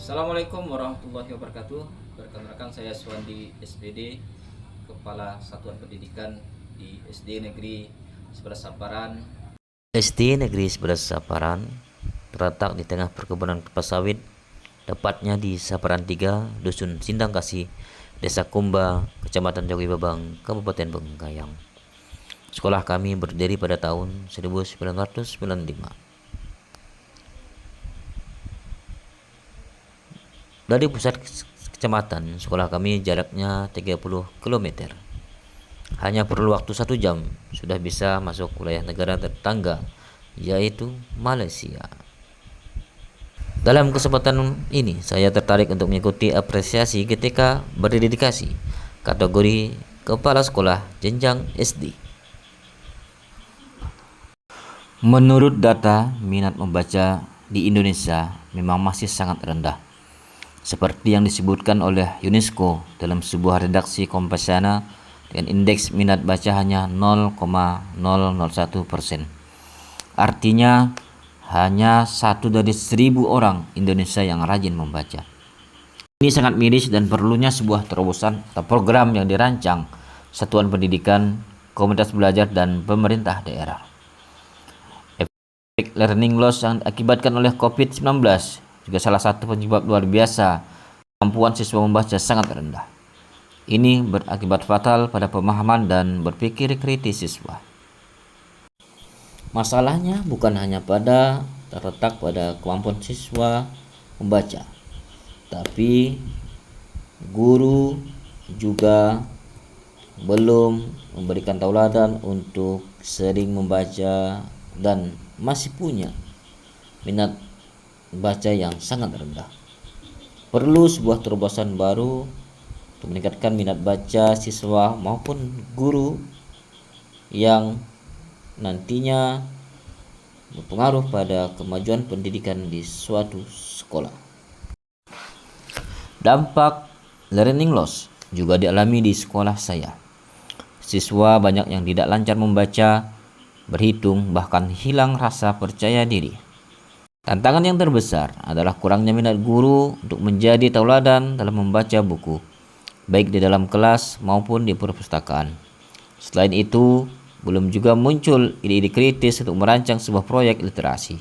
Assalamualaikum warahmatullahi wabarakatuh. Rekan-rekan, saya Suwandi SPD, Kepala Satuan Pendidikan di SD Negeri 11 Samparan. SD Negeri 11 Saparan terletak di tengah perkebunan kelapa sawit, tepatnya di Saparan 3, Dusun Sindang Kasih, Desa Kumba, Kecamatan Jogi Babang, Kabupaten Bengkayang. Sekolah kami berdiri pada tahun 1995. Dari pusat kecamatan, sekolah kami jaraknya 30 km. Hanya perlu waktu 1 jam sudah bisa masuk wilayah negara tetangga, yaitu Malaysia. Dalam kesempatan ini, saya tertarik untuk mengikuti apresiasi ketika berdedikasi kategori Kepala Sekolah Jenjang SD. Menurut data, minat membaca di Indonesia memang masih sangat rendah. Seperti yang disebutkan oleh UNESCO dalam sebuah redaksi Kompasiana dengan indeks minat baca hanya 0,001%. Artinya hanya 1 dari 1.000 orang Indonesia yang rajin membaca. Ini sangat miris dan perlunya sebuah terobosan atau program yang dirancang Satuan Pendidikan, Komunitas Belajar, dan pemerintah daerah. Efek learning loss yang diakibatkan oleh COVID-19 juga salah satu penyebab luar biasa. Kemampuan siswa membaca sangat rendah. Ini berakibat fatal pada pemahaman dan berpikir kritis siswa. Masalahnya bukan hanya terletak pada kemampuan siswa membaca, tapi guru juga belum memberikan tauladan untuk sering membaca dan masih punya minat baca yang sangat rendah. Perlu sebuah terobosan baru untuk meningkatkan minat baca siswa maupun guru yang nantinya berpengaruh pada kemajuan pendidikan di suatu sekolah. Dampak learning loss juga dialami di sekolah saya. Siswa banyak yang tidak lancar membaca, berhitung, bahkan hilang rasa percaya diri. Tantangan yang terbesar adalah kurangnya minat guru untuk menjadi tauladan dalam membaca buku, baik di dalam kelas maupun di perpustakaan. Selain itu, belum juga muncul ide-ide kritis untuk merancang sebuah proyek literasi,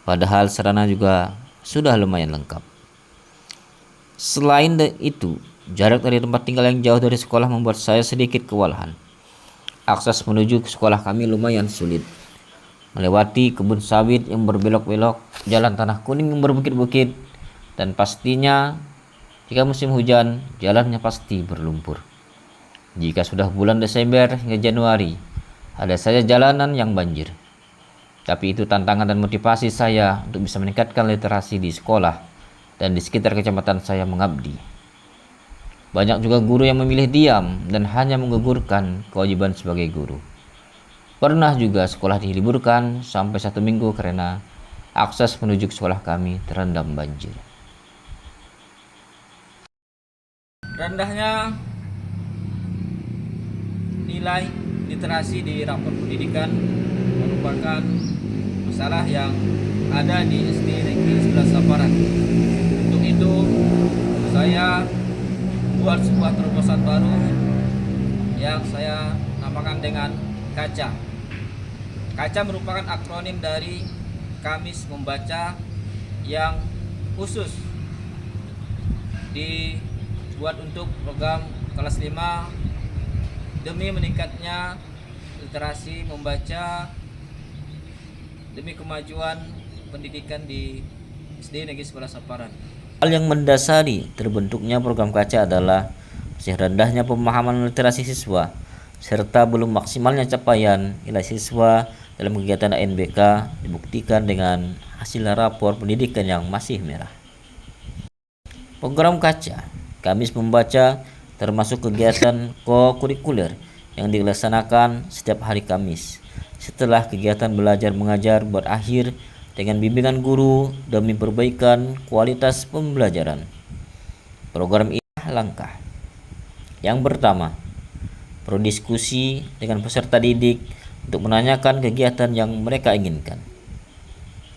padahal sarana juga sudah lumayan lengkap. Selain itu, jarak dari tempat tinggal yang jauh dari sekolah membuat saya sedikit kewalahan. Akses menuju ke sekolah kami lumayan sulit. Melewati kebun sawit yang berbelok-belok, jalan tanah kuning yang berbukit-bukit, dan pastinya jika musim hujan, jalannya pasti berlumpur. Jika sudah bulan Desember hingga Januari, ada saja jalanan yang banjir. Tapi itu tantangan dan motivasi saya untuk bisa meningkatkan literasi di sekolah dan di sekitar kecamatan saya mengabdi. Banyak juga guru yang memilih diam dan hanya menggugurkan kewajiban sebagai guru. Pernah juga sekolah diliburkan sampai 1 minggu karena akses menuju ke sekolah kami terendam banjir. Rendahnya nilai literasi di rapor pendidikan merupakan masalah yang ada di SD Negeri 11 Samparan. Untuk itu, saya buat sebuah terobosan baru yang saya namakan dengan KACA. KACA merupakan akronim dari Kamis Membaca yang khusus dibuat untuk program kelas 5 demi meningkatnya literasi membaca demi kemajuan pendidikan di SD Negeri 11 Samparan. Hal yang mendasari terbentuknya program KACA adalah masih rendahnya pemahaman literasi siswa serta belum maksimalnya capaian nilai siswa dalam kegiatan ANBK dibuktikan dengan hasil rapor pendidikan yang masih merah. Program KACA, Kamis Membaca, termasuk kegiatan co-kurikuler yang dilaksanakan setiap hari Kamis. Setelah kegiatan belajar mengajar berakhir dengan bimbingan guru demi perbaikan kualitas pembelajaran. Program ini langkah. Yang pertama, berdiskusi dengan peserta didik untuk menanyakan kegiatan yang mereka inginkan.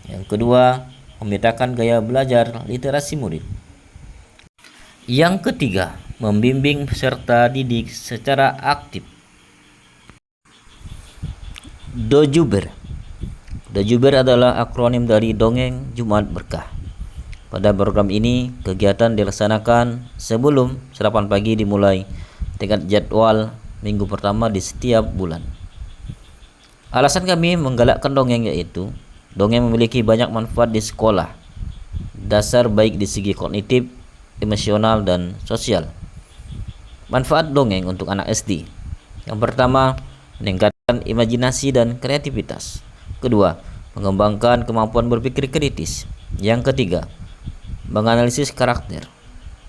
Yang kedua, membedakan gaya belajar literasi murid. Yang ketiga, membimbing peserta didik secara aktif. Dojuber. Dojuber adalah akronim dari Dongeng Jumat Berkah. Pada program ini, kegiatan dilaksanakan sebelum sarapan pagi dimulai dengan jadwal minggu pertama di setiap bulan. Alasan kami menggalakkan dongeng yaitu dongeng memiliki banyak manfaat di sekolah, dasar baik di segi kognitif, emosional, dan sosial. Manfaat dongeng untuk anak SD. Yang pertama, meningkatkan imajinasi dan kreativitas. Kedua, mengembangkan kemampuan berpikir kritis. Yang ketiga, menganalisis karakter.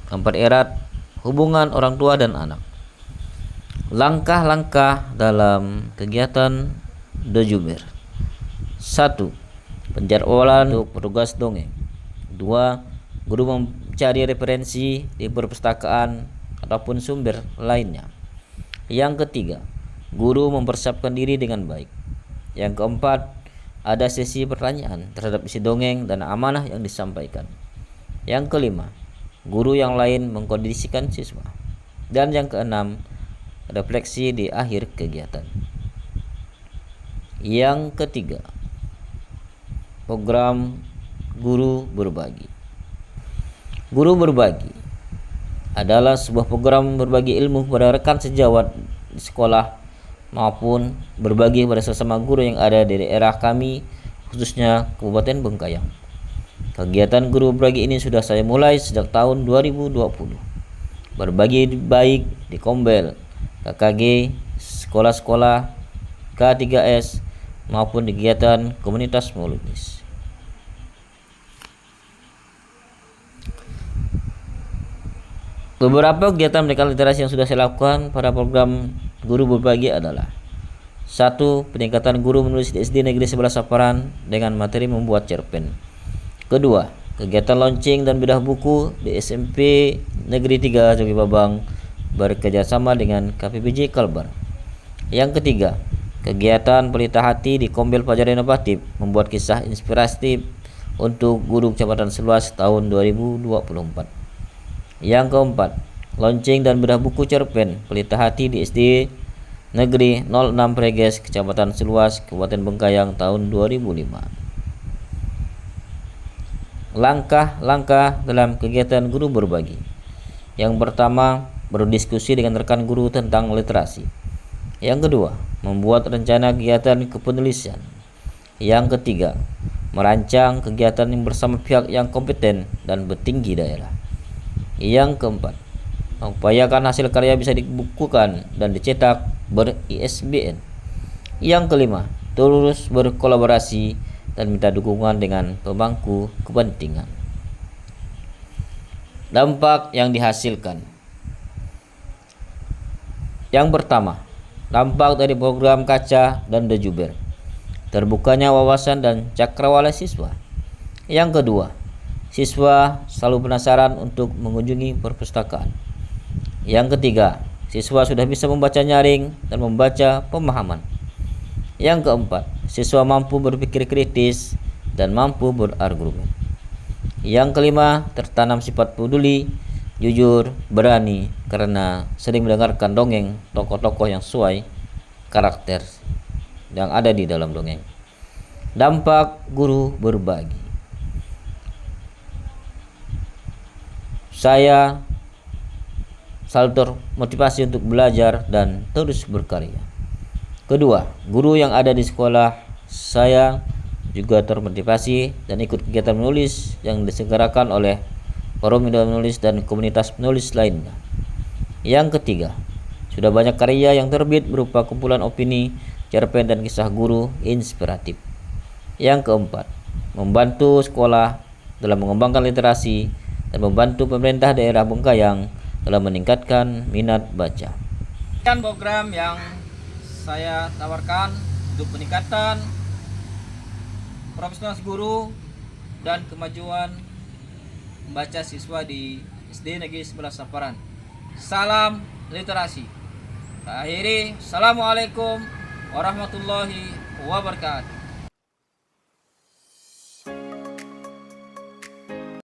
Mempererat hubungan orang tua dan anak. Langkah-langkah dalam kegiatan Dojuber. 1. Penjadwalan untuk petugas dongeng. 2. Guru mencari referensi di perpustakaan ataupun sumber lainnya. Yang ketiga, guru mempersiapkan diri dengan baik. Yang keempat, ada sesi pertanyaan terhadap isi dongeng dan amanah yang disampaikan. Yang kelima, guru yang lain mengkondisikan siswa. Dan yang keenam, refleksi di akhir kegiatan. Yang ketiga, program Guru Berbagi. Guru Berbagi adalah sebuah program berbagi ilmu kepada rekan sejawat di sekolah maupun berbagi kepada sesama guru yang ada di daerah kami, khususnya Kabupaten Bengkayang. Kegiatan Guru Berbagi ini sudah saya mulai sejak tahun 2020. Berbagi baik di Kombel, KKG, sekolah-sekolah, K3S, maupun di kegiatan komunitas Maulidis. Beberapa kegiatan pendidikan literasi yang sudah saya lakukan pada program Guru Berbagi adalah: 1. Peningkatan guru menulis di SD Negeri 11 Saparan dengan materi membuat cerpen. Kedua, kegiatan launching dan bedah buku di SMP Negeri 3 Jogi Babang bekerjasama dengan KPPJ Kalbar. Yang ketiga, kegiatan pelita hati di Kombel Fajar Inovatif membuat kisah inspiratif untuk guru Kecamatan Seluas tahun 2024. Yang keempat, launching dan bedah buku cerpen pelita hati di SD Negeri 06 Preges Kecamatan Seluas Kabupaten Bengkayang tahun 2005. Langkah-langkah dalam kegiatan Guru Berbagi. Yang pertama, berdiskusi dengan rekan guru tentang literasi. Yang kedua, membuat rencana kegiatan kepenulisan. Yang ketiga, merancang kegiatan yang bersama pihak yang kompeten dan petinggi daerah. Yang keempat, mengupayakan hasil karya bisa dibukukan dan dicetak ber-ISBN. Yang kelima, terus berkolaborasi dan minta dukungan dengan pemangku kepentingan. Dampak yang dihasilkan. Yang pertama, dampak dari program Kaca dan Dojuber. Terbukanya wawasan dan cakrawala siswa. Yang kedua, siswa selalu penasaran untuk mengunjungi perpustakaan. Yang ketiga, siswa sudah bisa membaca nyaring dan membaca pemahaman. Yang keempat, siswa mampu berpikir kritis dan mampu berargumen. Yang kelima, tertanam sifat peduli, jujur, berani karena sering mendengarkan dongeng tokoh-tokoh yang sesuai karakter yang ada di dalam dongeng. Dampak Guru Berbagi. Saya selalu termotivasi untuk belajar dan terus berkarya. Kedua, guru yang ada di sekolah saya juga termotivasi dan ikut kegiatan menulis yang diselenggarakan oleh Forum Media Menulis dan komunitas penulis lainnya. Yang ketiga, sudah banyak karya yang terbit berupa kumpulan opini, cerpen dan kisah guru inspiratif. Yang keempat, membantu sekolah dalam mengembangkan literasi dan membantu pemerintah daerah Bengkayang dalam meningkatkan minat baca. Program yang saya tawarkan untuk peningkatan profesional guru dan kemajuan membaca siswa di SD Negeri 11 Saparan. Salam literasi. Akhiri, Assalamualaikum warahmatullahi wabarakatuh.